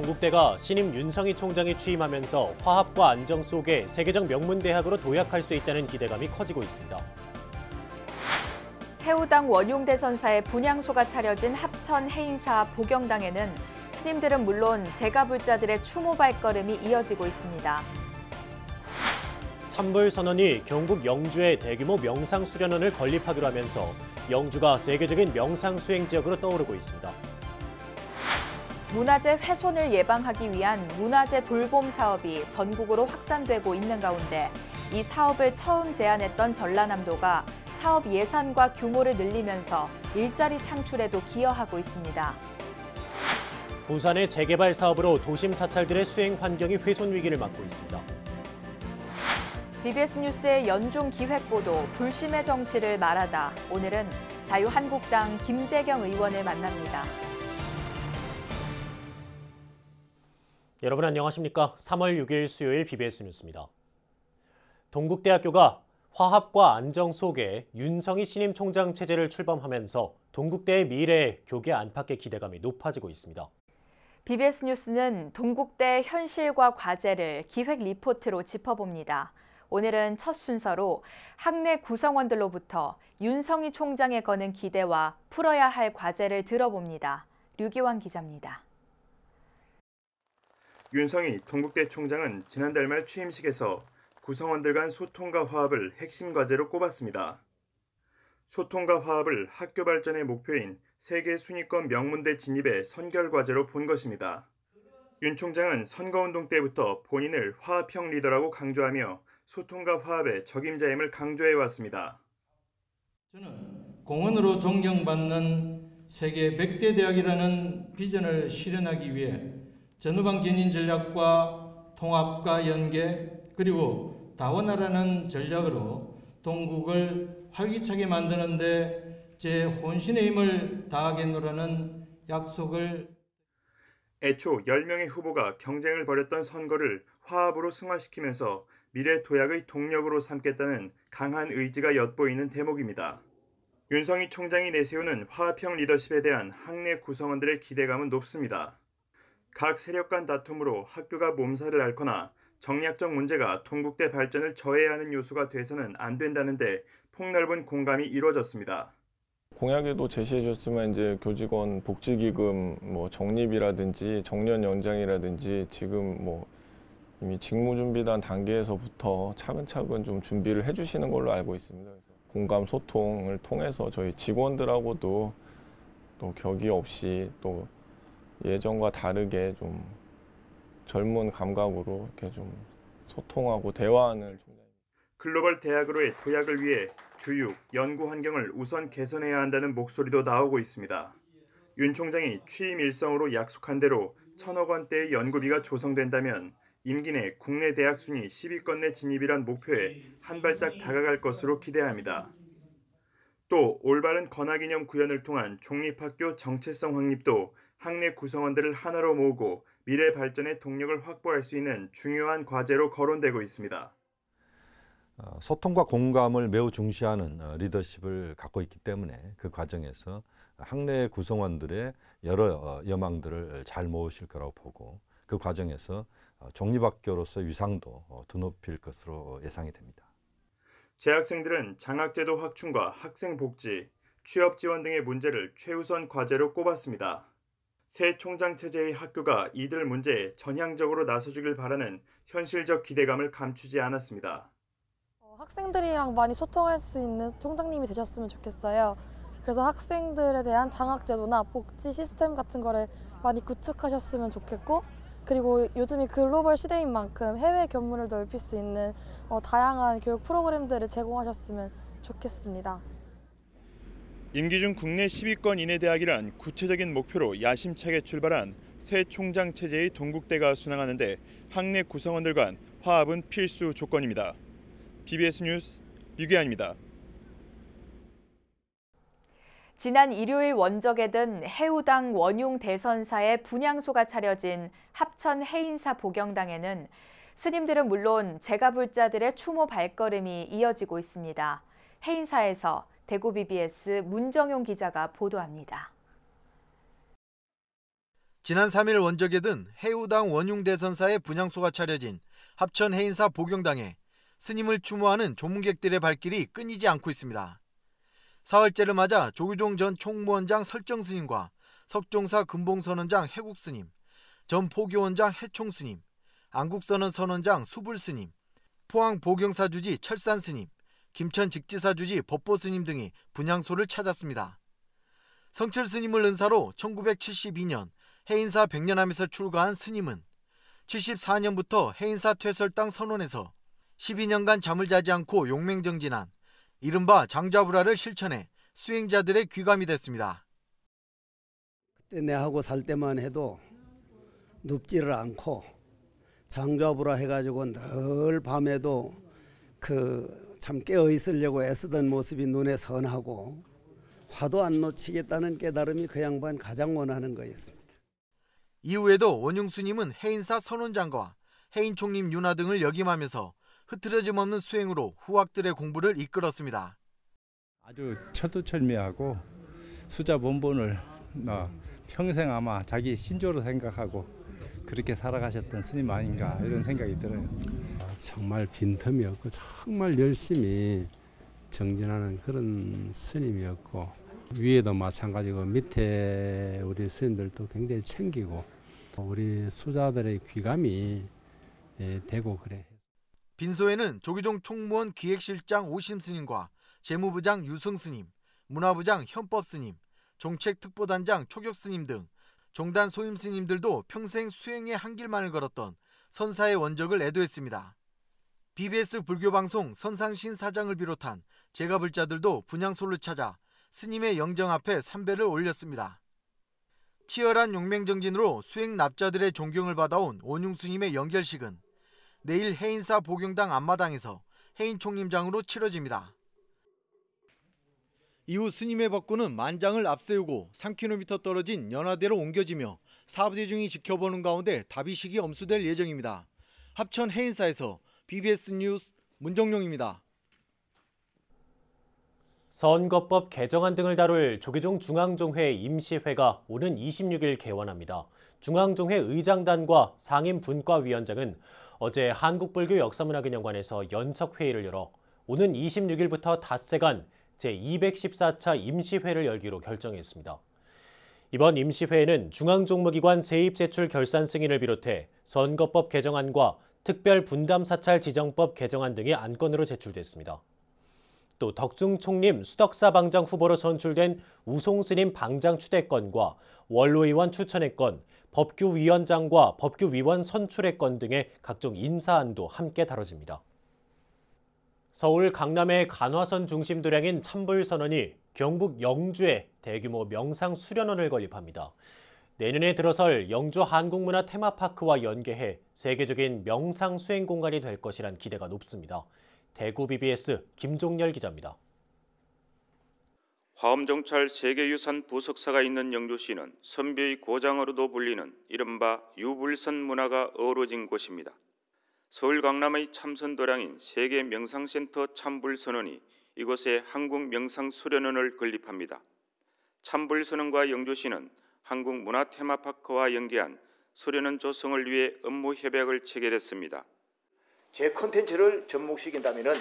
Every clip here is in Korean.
동국대가 신임 윤성희 총장이 취임하면서 화합과 안정 속에 세계적 명문대학으로 도약할 수 있다는 기대감이 커지고 있습니다. 해우당 원용대선사의 분향소가 차려진 합천 해인사 복영당에는 스님들은 물론 제가불자들의 추모 발걸음이 이어지고 있습니다. 참불선언이 경북 영주에 대규모 명상수련원을 건립하기로 하면서 영주가 세계적인 명상수행 지역으로 떠오르고 있습니다. 문화재 훼손을 예방하기 위한 문화재 돌봄 사업이 전국으로 확산되고 있는 가운데 이 사업을 처음 제안했던 전라남도가 사업 예산과 규모를 늘리면서 일자리 창출에도 기여하고 있습니다. 부산의 재개발 사업으로 도심 사찰들의 수행 환경이 훼손 위기를 맞고 있습니다. BBS 뉴스의 연중 기획보도 불심의 정치를 말하다. 오늘은 자유한국당 김재경 의원을 만납니다. 여러분 안녕하십니까? 3월 6일 수요일 BBS 뉴스입니다. 동국대학교가 화합과 안정 속에 윤성희 신임 총장 체제를 출범하면서 동국대의 미래에 교계 안팎의 기대감이 높아지고 있습니다. BBS 뉴스는 동국대 현실과 과제를 기획 리포트로 짚어봅니다. 오늘은 첫 순서로 학내 구성원들로부터 윤성희 총장에 거는 기대와 풀어야 할 과제를 들어봅니다. 류기환 기자입니다. 윤성희 동국대 총장은 지난달 말 취임식에서 구성원들 간 소통과 화합을 핵심 과제로 꼽았습니다. 소통과 화합을 학교 발전의 목표인 세계 순위권 명문대 진입의 선결 과제로 본 것입니다. 윤 총장은 선거운동 때부터 본인을 화합형 리더라고 강조하며 소통과 화합의 적임자임을 강조해왔습니다. 저는 공헌으로 존경받는 세계 100대 대학이라는 비전을 실현하기 위해 전후방 견인 전략과 통합과 연계 그리고 다원화라는 전략으로 동국을 활기차게 만드는 데 제 혼신의 힘을 다하겠노라는 약속을 애초 10명의 후보가 경쟁을 벌였던 선거를 화합으로 승화시키면서 미래 도약의 동력으로 삼겠다는 강한 의지가 엿보이는 대목입니다. 윤성희 총장이 내세우는 화합형 리더십에 대한 학내 구성원들의 기대감은 높습니다. 각 세력 간 다툼으로 학교가 몸살을 앓거나 정략적 문제가 동국대 발전을 저해하는 요소가 돼서는 안 된다는데 폭넓은 공감이 이루어졌습니다. 공약에도 제시해 줬지만 이제 교직원 복지기금 적립이라든지 정년 연장이라든지 지금 이미 직무준비단 단계에서부터 차근차근 좀 준비를 해주시는 걸로 알고 있습니다. 그래서 공감 소통을 통해서 저희 직원들하고도 또 격의 없이 또 예전과 다르게 좀 젊은 감각으로 이렇게 좀 소통하고 대화하는 총장입니다. 글로벌 대학으로의 도약을 위해 교육, 연구 환경을 우선 개선해야 한다는 목소리도 나오고 있습니다. 윤 총장이 취임 일성으로 약속한 대로 1,000억 원대의 연구비가 조성된다면 임기 내 국내 대학 순위 10위권 내 진입이란 목표에 한 발짝 다가갈 것으로 기대합니다. 또 올바른 건화기념 구현을 통한 종립학교 정체성 확립도 학내 구성원들을 하나로 모으고 미래 발전의 동력을 확보할 수 있는 중요한 과제로 거론되고 있습니다. 소통과 공감을 매우 중시하는 리더십을 갖고 있기 때문에 그 과정에서 학내 구성원들의 여러 여망들을 잘 모으실 거라고 보고 그 과정에서 종립학교로서 위상도 드높일 것으로 예상이 됩니다. 재학생들은 장학제도 확충과 학생 복지, 취업 지원 등의 문제를 최우선 과제로 꼽았습니다. 새 총장 체제의 학교가 이들 문제에 전향적으로 나서주길 바라는 현실적 기대감을 감추지 않았습니다. 학생들이랑 많이 소통할 수 있는 총장님이 되셨으면 좋겠어요. 그래서 학생들에 대한 장학제도나 복지 시스템 같은 거를 많이 구축하셨으면 좋겠고 그리고 요즘이 글로벌 시대인 만큼 해외 견문을 넓힐 수 있는 다양한 교육 프로그램들을 제공하셨으면 좋겠습니다. 임기 중 국내 10위권 이내 대학이란 구체적인 목표로 야심차게 출발한 새 총장 체제의 동국대가 순항하는데 학내 구성원들 간 화합은 필수 조건입니다. BBS 뉴스 류기환입니다. 지난 일요일 원적에 든 해우당 원용대선사의 분향소가 차려진 합천 해인사 복영당에는 스님들은 물론 제가불자들의 추모 발걸음이 이어지고 있습니다. 해인사에서 대구 BBS 문정용 기자가 보도합니다. 지난 3일 원적에 든 해우당 원흉대선사의 분향소가 차려진 합천 해인사 복용당에 스님을 추모하는 조문객들의 발길이 끊이지 않고 있습니다. 사흘째를 맞아 조규종 전 총무원장 설정스님과 석종사 금봉선원장 해국스님, 전 포교원장 해총스님, 안국선원 선원장 수불스님, 포항 보경사 주지 철산스님, 김천 직지사 주지 법보스님 등이 분향소를 찾았습니다. 성철스님을 은사로 1972년 해인사 백년함에서 출가한 스님은 74년부터 해인사 퇴설당 선원에서 12년간 잠을 자지 않고 용맹정진한 이른바 장좌불화를 실천해 수행자들의 귀감이 됐습니다. 그때 내하고 살 때만 해도 눕지를 않고 장좌불화 해가지고 늘 밤에도 참 깨어 있으려고 애쓰던 모습이 눈에 선하고 화도 안 놓치겠다는 깨달음이 그 양반 가장 원하는 거였습니다. 이후에도 원흉스님은 해인사 선원장과 해인총림 윤화 등을 역임하면서 흐트러짐 없는 수행으로 후학들의 공부를 이끌었습니다. 아주 철두철미하고 수자본본을 평생 아마 자기 신조로 생각하고 그렇게 살아가셨던 스님 아닌가 이런 생각이 들어요. 정말 빈틈이 없고 정말 열심히 정진하는 그런 스님이었고 위에도 마찬가지고 밑에 우리 스님들도 굉장히 챙기고 우리 수자들의 귀감이 되고 그래. 빈소에는 조규종 총무원 기획실장 오심스님과 재무부장 유승스님, 문화부장 현법스님, 종책특보단장 초격스님 등 종단 소임스님들도 평생 수행의 한 길만을 걸었던 선사의 원적을 애도했습니다. BBS 불교방송 선상신 사장을 비롯한 제가불자들도 분향소를 찾아 스님의 영정 앞에 삼배를 올렸습니다. 치열한 용맹정진으로 수행 납자들의 존경을 받아온 원흉스님의 연결식은 내일 해인사 복용당 앞마당에서 해인총림장으로 치러집니다. 이후 스님의 법구는 만장을 앞세우고 3km 떨어진 연화대로 옮겨지며 사부대중이 지켜보는 가운데 다비식이 엄수될 예정입니다. 합천 해인사에서 BBS 뉴스 문정용입니다. 선거법 개정안 등을 다룰 조계종 중앙종회 임시회가 오는 26일 개원합니다. 중앙종회 의장단과 상임분과위원장은 어제 한국불교 역사문화기념관에서 연석회의를 열어 오는 26일부터 닷새간 제214차 임시회를 열기로 결정했습니다. 이번 임시회에는 중앙종무기관 세입세출 결산 승인을 비롯해 선거법 개정안과 특별분담사찰 지정법 개정안 등이 안건으로 제출됐습니다. 또 덕중 총림 수덕사 방장 후보로 선출된 우송스님 방장 추대건과 원로의원 추천의 건, 법규위원장과 법규위원 선출의 건 등의 각종 인사안도 함께 다뤄집니다. 서울 강남의 간화선 중심 도량인 참불선원이 경북 영주에 대규모 명상 수련원을 건립합니다. 내년에 들어설 영주 한국문화 테마파크와 연계해 세계적인 명상 수행 공간이 될 것이란 기대가 높습니다. 대구 BBS 김종열 기자입니다. 화엄정찰 세계유산 부석사가 있는 영주시는 선비의 고장으로도 불리는 이른바 유불선 문화가 어우러진 곳입니다. 서울 강남의 참선도량인 세계명상센터 참불선원이 이곳에 한국명상수련원을 건립합니다. 참불선원과 영주시는 한국문화테마파크와 연계한 수련원 조성을 위해 업무 협약을 체결했습니다. 제 콘텐츠를 접목시킨다면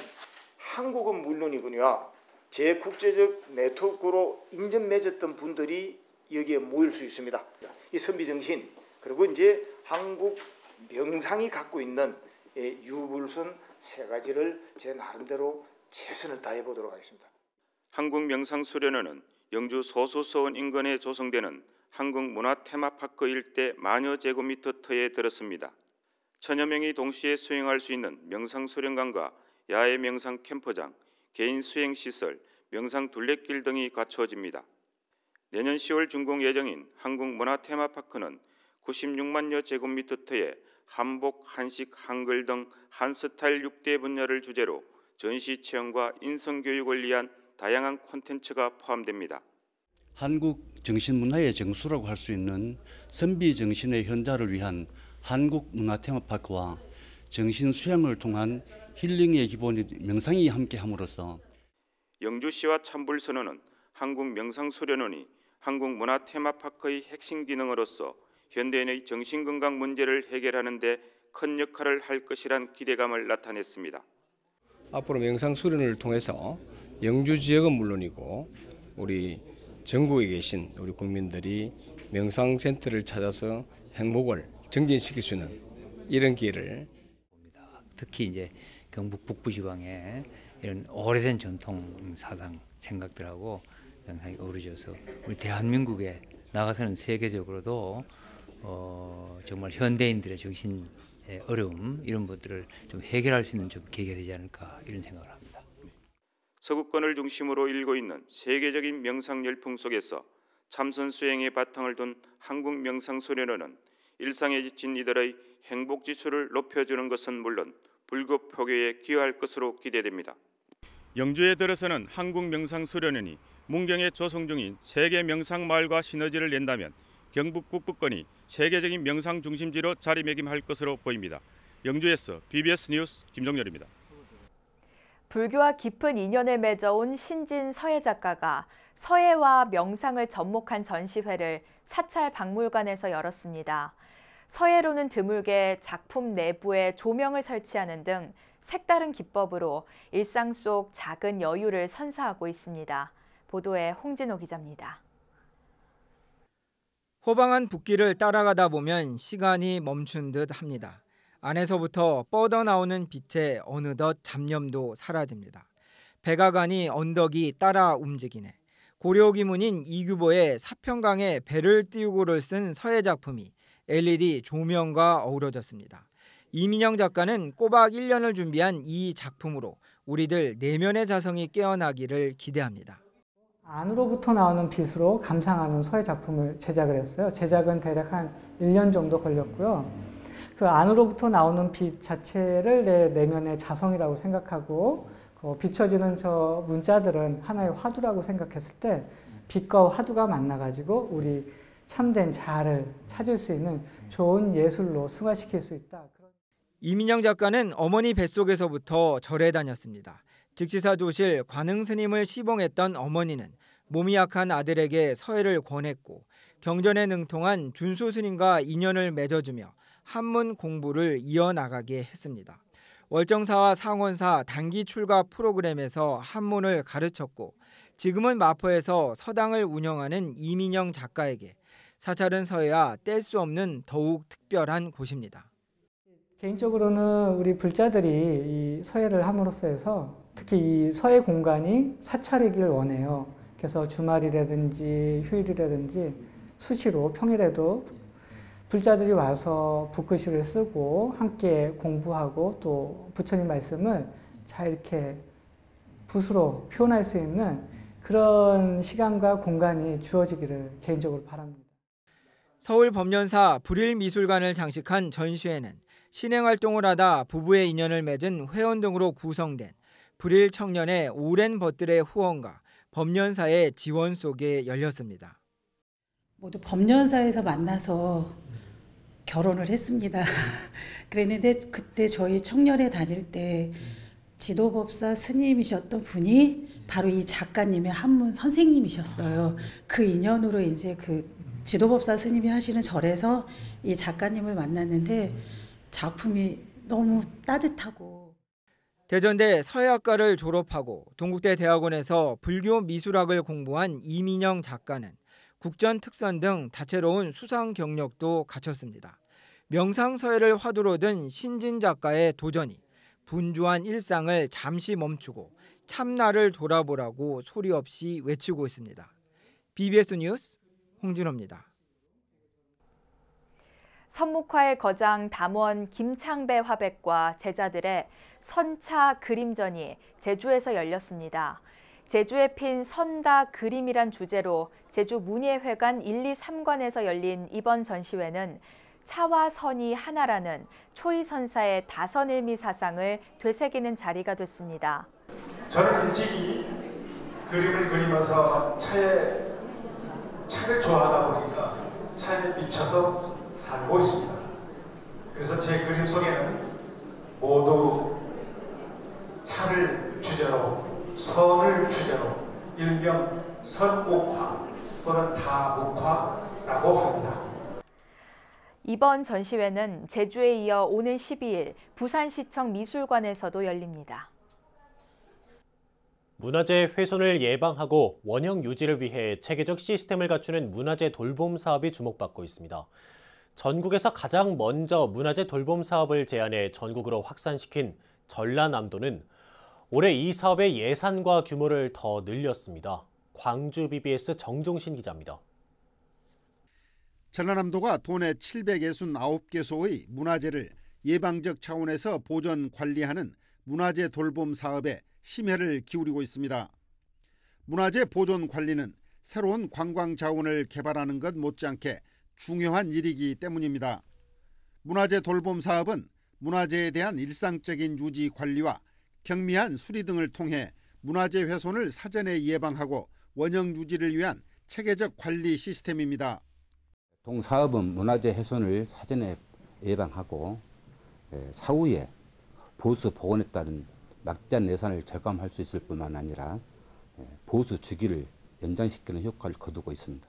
한국은 물론이군요. 제 국제적 네트워크로 인연 맺었던 분들이 여기에 모일 수 있습니다. 이 선비정신 그리고 이제 한국 명상이 갖고 있는 유불선 세 가지를 제 나름대로 최선을 다해 보도록 하겠습니다. 한국명상수련원은 영주 소수서원 인근에 조성되는 한국문화테마파크 일대 만여 제곱미터터에 들었습니다. 천여 명이 동시에 수행할 수 있는 명상수련관과 야외 명상 캠퍼장, 개인 수행시설, 명상 둘레길 등이 갖추어집니다. 내년 10월 준공 예정인 한국문화테마파크는 96만여 제곱미터터에 한복, 한식, 한글 등 한스타일 6대 분야를 주제로 전시 체험과 인성교육을 위한 다양한 콘텐츠가 포함됩니다. 한국 정신문화의 정수라고 할 수 있는 선비 정신의 현대화를 위한 한국 문화 테마파크와 정신 수양을 통한 힐링의 기본인 명상이 함께함으로써 영주시와 참불선원은 한국명상수련원이 한국문화 테마파크의 핵심 기능으로서 현대인의 정신건강 문제를 해결하는 데 큰 역할을 할 것이란 기대감을 나타냈습니다. 앞으로 명상 수련을 통해서 영주 지역은 물론이고 우리 전국에 계신 우리 국민들이 명상센터를 찾아서 행복을 정진시킬 수 있는 이런 기회를 봅니다. 특히 이제 경북 북부지방에 이런 오래된 전통 사상 생각들하고 명상이 어우러져서 우리 대한민국에 나가서는 세계적으로도 정말 현대인들의 정신 어려움 이런 것들을 좀 해결할 수 있는 좀 계기가 되지 않을까 이런 생각을 합니다. 서구권을 중심으로 일고 있는 세계적인 명상 열풍 속에서 참선 수행의 바탕을 둔 한국 명상수련회는 일상에 지친 이들의 행복 지수를 높여주는 것은 물론 불급 포교에 기여할 것으로 기대됩니다. 영주에 들어서는 한국 명상수련회니 문경에 조성 중인 세계 명상마을과 시너지를 낸다면 경북 북부권이 세계적인 명상 중심지로 자리매김할 것으로 보입니다. 영주에서 BBS 뉴스 김종렬입니다. 불교와 깊은 인연을 맺어온 신진 서예 작가가 서예와 명상을 접목한 전시회를 사찰 박물관에서 열었습니다. 서예로는 드물게 작품 내부에 조명을 설치하는 등 색다른 기법으로 일상 속 작은 여유를 선사하고 있습니다. 보도에 홍진호 기자입니다. 호방한 붓길을 따라가다 보면 시간이 멈춘 듯 합니다. 안에서부터 뻗어나오는 빛에 어느덧 잡념도 사라집니다. 백악관이 언덕이 따라 움직이네. 고려기문인 이규보의 사평강에 배를 띄우고를 쓴 서예 작품이 LED 조명과 어우러졌습니다. 이민영 작가는 꼬박 1년을 준비한 이 작품으로 우리들 내면의 자성이 깨어나기를 기대합니다. 안으로부터 나오는 빛으로 감상하는 서예 작품을 제작을 했어요. 제작은 대략 한 1년 정도 걸렸고요. 그 안으로부터 나오는 빛 자체를 내 내면의 자성이라고 생각하고 비춰지는 저 문자들은 하나의 화두라고 생각했을 때 빛과 화두가 만나가지고 우리 참된 자아를 찾을 수 있는 좋은 예술로 승화시킬 수 있다. 이민영 작가는 어머니 뱃속에서부터 절에 다녔습니다. 직지사 조실 관흥 스님을 시봉했던 어머니는 몸이 약한 아들에게 서예를 권했고 경전에 능통한 준수 스님과 인연을 맺어주며 한문 공부를 이어나가게 했습니다. 월정사와 상원사 단기 출가 프로그램에서 한문을 가르쳤고 지금은 마포에서 서당을 운영하는 이민영 작가에게 사찰은 서예와 뗄 수 없는 더욱 특별한 곳입니다. 개인적으로는 우리 불자들이 이 서예를 함으로써 해서 특히 이 서예 공간이 사찰이길 원해요. 그래서 주말이라든지 휴일이라든지 수시로 평일에도 불자들이 와서 붓글씨를 쓰고 함께 공부하고 또 부처님 말씀을 잘 이렇게 붓으로 표현할 수 있는 그런 시간과 공간이 주어지기를 개인적으로 바랍니다. 서울법연사 불일미술관을 장식한 전시회는 신행활동을 하다 부부의 인연을 맺은 회원 등으로 구성된 불일 청년의 오랜 벗들의 후원과 법연사의 지원 속에 열렸습니다. 모두 법연사에서 만나서 결혼을 했습니다. 그랬는데 그때 저희 청년회 다닐 때 지도법사 스님이셨던 분이 바로 이 작가님의 한문 선생님이셨어요. 그 인연으로 이제 그 지도법사 스님이 하시는 절에서 이 작가님을 만났는데 작품이 너무 따뜻하고. 대전대 서예학과를 졸업하고 동국대 대학원에서 불교 미술학을 공부한 이민영 작가는 국전 특선 등 다채로운 수상 경력도 갖췄습니다. 명상서예를 화두로 든 신진 작가의 도전이 분주한 일상을 잠시 멈추고 참나를 돌아보라고 소리 없이 외치고 있습니다. BBS 뉴스 홍진호입니다. 선목화의 거장 담원 김창배 화백과 제자들의 선차 그림전이 제주에서 열렸습니다. 제주에 핀 선다 그림이란 주제로 제주 문예회관 1, 2, 3관에서 열린 이번 전시회는 차와 선이 하나라는 초이선사의 다선일미 사상을 되새기는 자리가 됐습니다. 저는 일찍이 그림을 그리면서 차를 좋아하다 보니까 차에 미쳐서 살고 있습니다. 그래서 제 그림 속에는 모두 차를 주제로, 선을 주제로 일명 선옥화 또는 다묵화라고 합니다. 이번 전시회는 제주에 이어 오는 12일 부산시청 미술관에서도 열립니다. 문화재 훼손을 예방하고 원형 유지를 위해 체계적 시스템을 갖추는 문화재 돌봄 사업이 주목받고 있습니다. 전국에서 가장 먼저 문화재 돌봄 사업을 제안해 전국으로 확산시킨 전라남도는 올해 이 사업의 예산과 규모를 더 늘렸습니다. 광주 BBS 정종신 기자입니다. 전라남도가 도내 769개소의 문화재를 예방적 차원에서 보존 관리하는 문화재 돌봄 사업에 심혈을 기울이고 있습니다. 문화재 보존 관리는 새로운 관광 자원을 개발하는 것 못지않게 중요한 일이기 때문입니다. 문화재 돌봄 사업은 문화재에 대한 일상적인 유지 관리와 경미한 수리 등을 통해 문화재 훼손을 사전에 예방하고 원형 유지를 위한 체계적 관리 시스템입니다. 동사업은 문화재 훼손을 사전에 예방하고 사후에 보수 복원에 따른 막대한 예산을 절감할 수 있을 뿐만 아니라 보수 주기를 연장시키는 효과를 거두고 있습니다.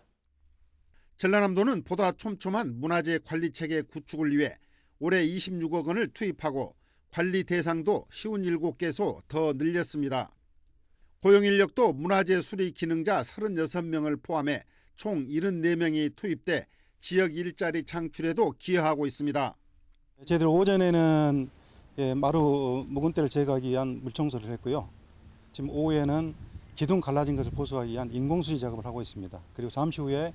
전라남도는 보다 촘촘한 문화재 관리체계 구축을 위해 올해 26억 원을 투입하고 관리 대상도 57개소 더 늘렸습니다. 고용인력도 문화재 수리 기능자 36명을 포함해 총 74명이 투입돼 지역 일자리 창출에도 기여하고 있습니다. 저희들 오전에는 마루 묵은때를 제거하기 위한 물청소를 했고요. 지금 오후에는 기둥 갈라진 것을 보수하기 위한 인공수리 작업을 하고 있습니다. 그리고 잠시 후에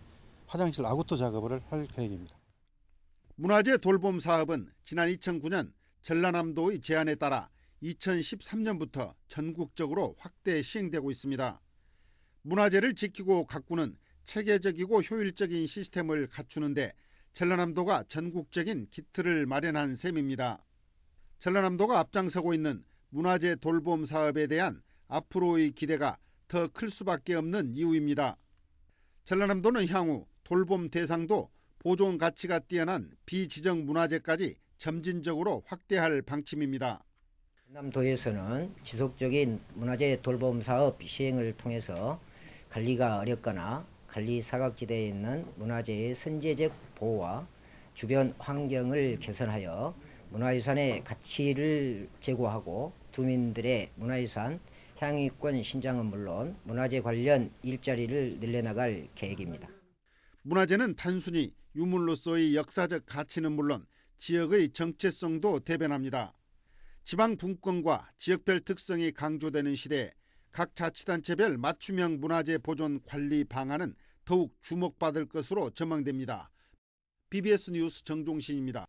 화장실 아구토 작업을 할 계획입니다. 문화재 돌봄 사업은 지난 2009년 전라남도의 제안에 따라 2013년부터 전국적으로 확대 시행되고 있습니다. 문화재를 지키고 가꾸는 체계적이고 효율적인 시스템을 갖추는데 전라남도가 전국적인 기틀을 마련한 셈입니다. 전라남도가 앞장서고 있는 문화재 돌봄 사업에 대한 앞으로의 기대가 더 클 수밖에 없는 이유입니다. 전라남도는 향후 돌봄 대상도 보존 가치가 뛰어난 비지정 문화재까지 점진적으로 확대할 방침입니다. 전남도에서는 지속적인 문화재 돌봄 사업 시행을 통해서 관리가 어렵거나 관리 사각지대에 있는 문화재의 선제적 보호와 주변 환경을 개선하여 문화유산의 가치를 제고하고 주민들의 문화유산 향유권 신장은 물론 문화재 관련 일자리를 늘려나갈 계획입니다. 문화재는 단순히 유물로서의 역사적 가치는 물론 지역의 정체성도 대변합니다. 지방 분권과 지역별 특성이 강조되는 시대에 각 자치단체별 맞춤형 문화재 보존 관리 방안은 더욱 주목받을 것으로 전망됩니다. BBS 뉴스 정종신입니다.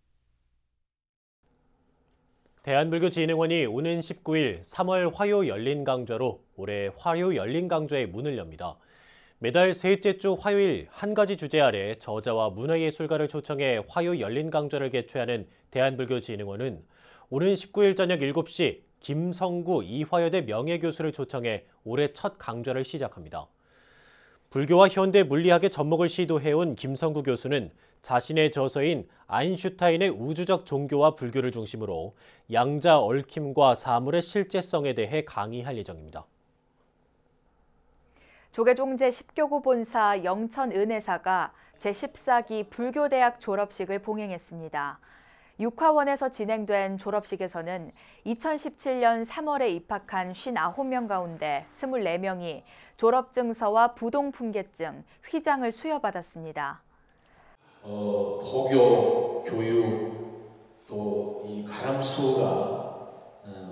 대한불교진흥원이 오는 19일 3월 화요 열린 강좌로 올해 화요 열린 강좌의 문을 엽니다. 매달 셋째 주 화요일 한 가지 주제 아래 저자와 문화예술가를 초청해 화요 열린 강좌를 개최하는 대한불교진흥원은 오는 19일 저녁 7시 김성구 이화여대 명예교수를 초청해 올해 첫 강좌를 시작합니다. 불교와 현대 물리학의 접목을 시도해온 김성구 교수는 자신의 저서인 아인슈타인의 우주적 종교와 불교를 중심으로 양자 얽힘과 사물의 실제성에 대해 강의할 예정입니다. 조계종 제10교구 본사 영천은혜사가 제14기 불교대학 졸업식을 봉행했습니다. 육화원에서 진행된 졸업식에서는 2017년 3월에 입학한 59명 가운데 24명이 졸업증서와 부동품계증, 휘장을 수여받았습니다. 포교, 교육, 또 이 가람수가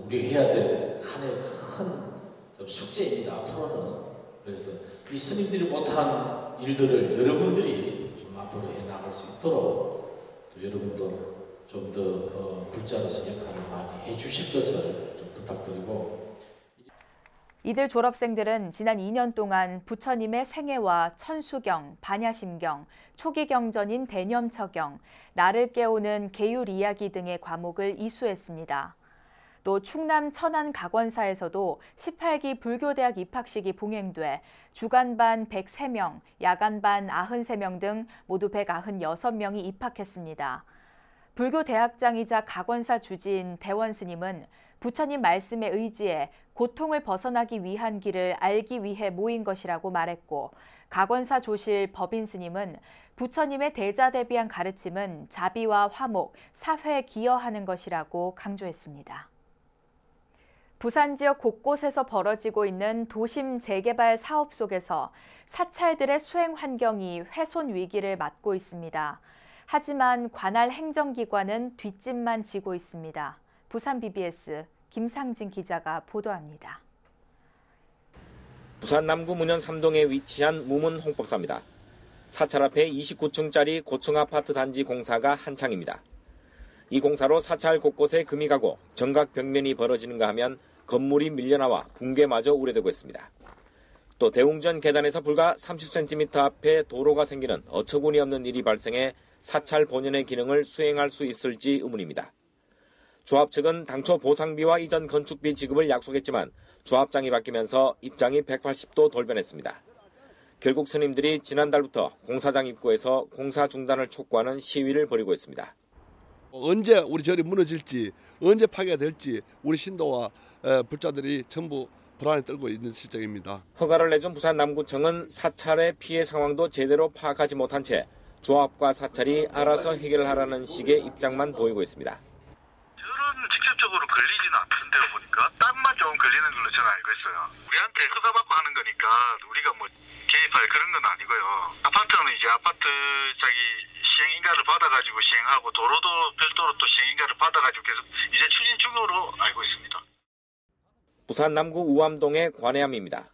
우리 해야 될 하나의 큰 숙제입니다. 앞으로는. 그래서 이 스님들이 못한 일들을 여러분들이 좀 앞으로 해나갈 수 있도록 또 여러분도 좀 더 불자로서 역할을 많이 해주실 것을 좀 부탁드리고. 이들 졸업생들은 지난 2년 동안 부처님의 생애와 천수경, 반야심경, 초기경전인 대념처경, 나를 깨우는 계율 이야기 등의 과목을 이수했습니다. 또 충남 천안 각원사에서도 18기 불교대학 입학식이 봉행돼 주간반 103명, 야간반 93명 등 모두 196명이 입학했습니다. 불교대학장이자 각원사 주지인 대원스님은 부처님 말씀에 의지해 고통을 벗어나기 위한 길을 알기 위해 모인 것이라고 말했고 가건사 조실 법인 스님은 부처님의 대자대비한 가르침은 자비와 화목, 사회에 기여하는 것이라고 강조했습니다. 부산 지역 곳곳에서 벌어지고 있는 도심 재개발 사업 속에서 사찰들의 수행 환경이 훼손 위기를 맞고 있습니다. 하지만 관할 행정기관은 뒷짐만 지고 있습니다. 부산 BBS 김상진 기자가 보도합니다. 부산 남구 문현 3동에 위치한 무문 홍법사입니다. 사찰 앞에 29층짜리 고층 아파트 단지 공사가 한창입니다. 이 공사로 사찰 곳곳에 금이 가고 정각 벽면이 벌어지는가 하면 건물이 밀려나와 붕괴마저 우려되고 있습니다. 또 대웅전 계단에서 불과 30cm 앞에 도로가 생기는 어처구니 없는 일이 발생해 사찰 본연의 기능을 수행할 수 있을지 의문입니다. 조합 측은 당초 보상비와 이전 건축비 지급을 약속했지만 조합장이 바뀌면서 입장이 180도 돌변했습니다. 결국 스님들이 지난달부터 공사장 입구에서 공사 중단을 촉구하는 시위를 벌이고 있습니다. 언제 우리 절이 무너질지, 언제 파괴가 될지 우리 신도와 불자들이 전부 불안에 떨고 있는 실정입니다. 허가를 내준 부산 남구청은 사찰의 피해 상황도 제대로 파악하지 못한 채 조합과 사찰이 알아서 해결하라는 식의 입장만 보이고 있습니다. 직접적으로 걸리지는 않던데요. 보니까 땅만 조금 걸리는 걸로 저는 알고 있어요. 우리한테 허가받고 하는 거니까 우리가 뭐 개입할 그런 건 아니고요. 아파트는 이제 아파트 시행인가를 받아가지고 시행하고 도로도 별도로 또 시행인가를 받아가지고 계속 이제 추진 중으로 알고 있습니다. 부산 남구 우암동의 관해암입니다.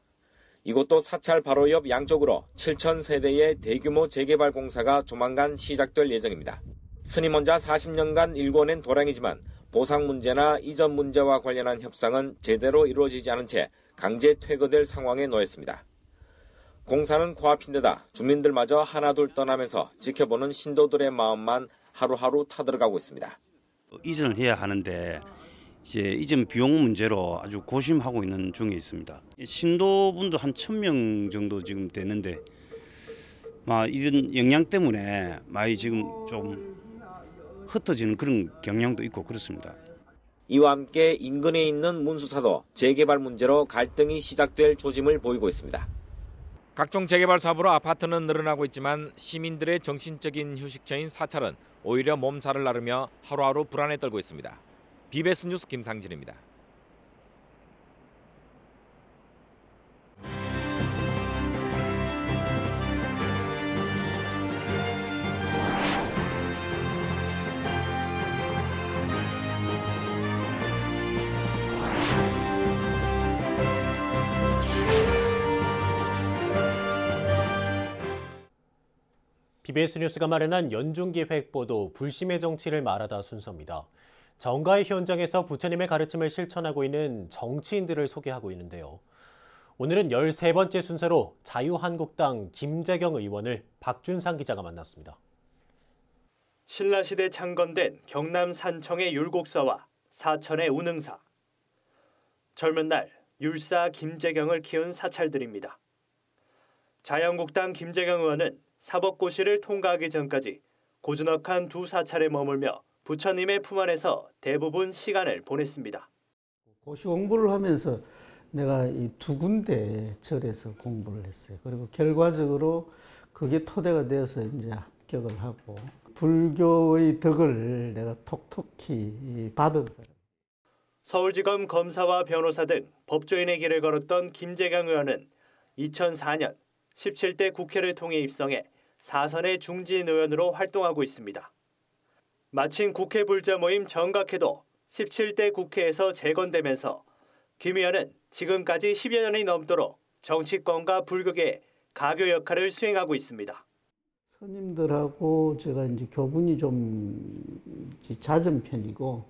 이곳도 사찰 바로 옆 양쪽으로 7,000세대의 대규모 재개발 공사가 조만간 시작될 예정입니다. 스님 혼자 40년간 일궈낸 도량이지만 보상 문제나 이전 문제와 관련한 협상은 제대로 이루어지지 않은 채 강제 퇴거될 상황에 놓였습니다. 공사는 코앞인 데다 주민들마저 하나둘 떠나면서 지켜보는 신도들의 마음만 하루하루 타들어가고 있습니다. 이전을 해야 하는데 이제 이전 비용 문제로 아주 고심하고 있는 중에 있습니다. 신도분도 한 1,000명 정도 지금 되는데 이런 영향 때문에 많이 지금 좀 흩어지는 그런 경향도 있고 그렇습니다. 이와 함께 인근에 있는 문수사도 재개발 문제로 갈등이 시작될 조짐을 보이고 있습니다. 각종 재개발 사업으로 아파트는 늘어나고 있지만 시민들의 정신적인 휴식처인 사찰은 오히려 몸살을 나르며 하루하루 불안에 떨고 있습니다. BBS 뉴스 김상진입니다. BBS 뉴스가 마련한 연중기획보도 불심의 정치를 말하다 순서입니다. 정가의 현장에서 부처님의 가르침을 실천하고 있는 정치인들을 소개하고 있는데요. 오늘은 13번째 순서로 자유한국당 김재경 의원을 박준상 기자가 만났습니다. 신라시대 창건된 경남 산청의 율곡사와 사천의 운흥사. 젊은 날 율사 김재경을 키운 사찰들입니다. 자유한국당 김재경 의원은 사법고시를 통과하기 전까지 고즈넉한 두 사찰에 머물며 부처님의 품 안에서 대부분 시간을 보냈습니다. 고시 공부를 하면서 내가 이 두 군데 절에서 공부를 했어요. 그리고 결과적으로 그게 토대가 되어서 이제 합격을 하고 불교의 덕을 내가 톡톡히 받은 사람. 서울지검 검사와 변호사 등 법조인의 길을 걸었던 김재경 의원은 2004년 17대 국회를 통해 입성해 사선의 중진 의원으로 활동하고 있습니다. 마침 국회 불자 모임 정각회도 17대 국회에서 재건되면서 김 의원은 지금까지 10여 년이 넘도록 정치권과 불교계의 가교 역할을 수행하고 있습니다. 스님들하고 제가 이제 교분이 좀 잦은 편이고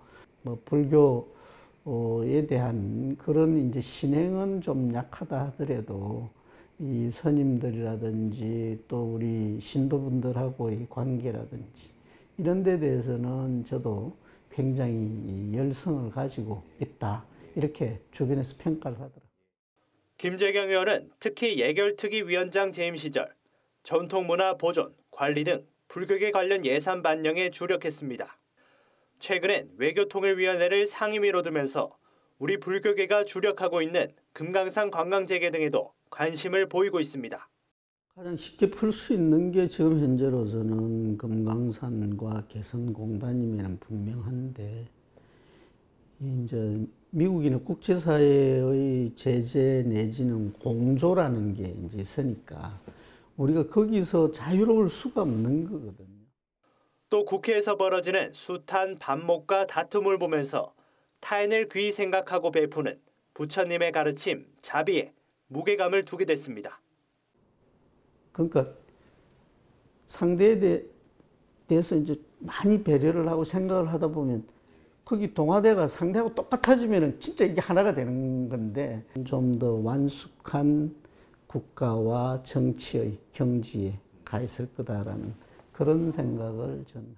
불교에 대한 그런 이제 신행은 좀 약하다 하더라도 이 스님들이라든지 또 우리 신도분들하고의 관계라든지 이런 데 대해서는 저도 굉장히 열성을 가지고 있다. 이렇게 주변에서 평가를 하더라고요. 김재경 의원은 특히 예결특위 위원장 재임 시절 전통문화 보존, 관리 등 불교계 관련 예산 반영에 주력했습니다. 최근엔 외교통일위원회를 상임위로 두면서 우리 불교계가 주력하고 있는 금강산 관광재개 등에도 관심을 보이고 있습니다. 가장 쉽게 풀 수 있는 게 지금 현재로서는 금강산과 개성공단이면 분명한데, 이제 미국이나 국제사회의 제재 내지는 공조라는 게 이제 있으니까 우리가 거기서 자유로울 수가 없는 거거든요. 또 국회에서 벌어지는 숱한 반목과 다툼을 보면서 타인을 귀히 생각하고 베푸는 부처님의 가르침 자비에 무게감을 두게 됐습니다. 그러니까 상대에 대해서 이제 많이 배려를 하고 생각을 하다 보면 거기 동아대가 상대하고 똑같아지면 진짜 이게 하나가 되는 건데, 좀 더 완숙한 국가와 정치의 경지에 가 있을 거다라는 그런 생각을 저는.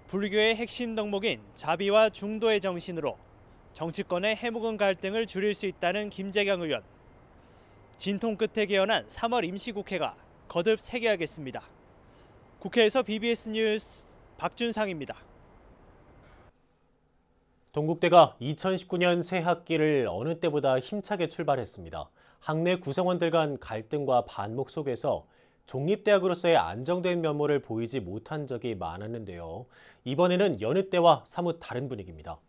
불교의 핵심 덕목인 자비와 중도의 정신으로 정치권의 해묵은 갈등을 줄일 수 있다는 김재경 의원. 진통 끝에 개헌한 3월 임시국회가 거듭 새겨야겠습니다. 국회에서 BBS 뉴스 박준상입니다. 동국대가 2019년 새 학기를 어느 때보다 힘차게 출발했습니다. 학내 구성원들 간 갈등과 반목 속에서 종립대학으로서의 안정된 면모를 보이지 못한 적이 많았는데요. 이번에는 여느 때와 사뭇 다른 분위기입니다.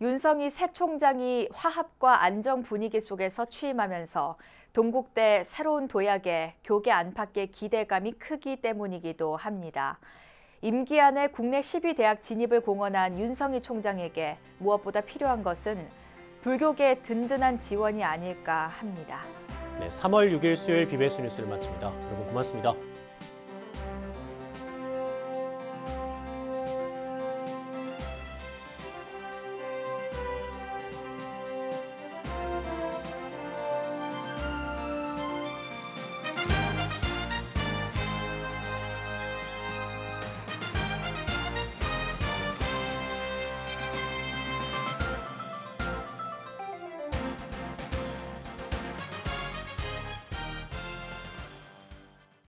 윤성희 새 총장이 화합과 안정 분위기 속에서 취임하면서 동국대 새로운 도약에 교계 안팎의 기대감이 크기 때문이기도 합니다. 임기 안에 국내 10위 대학 진입을 공언한 윤성희 총장에게 무엇보다 필요한 것은 불교계의 든든한 지원이 아닐까 합니다. 네, 3월 6일 수요일 BBS 뉴스를 마칩니다. 여러분 고맙습니다.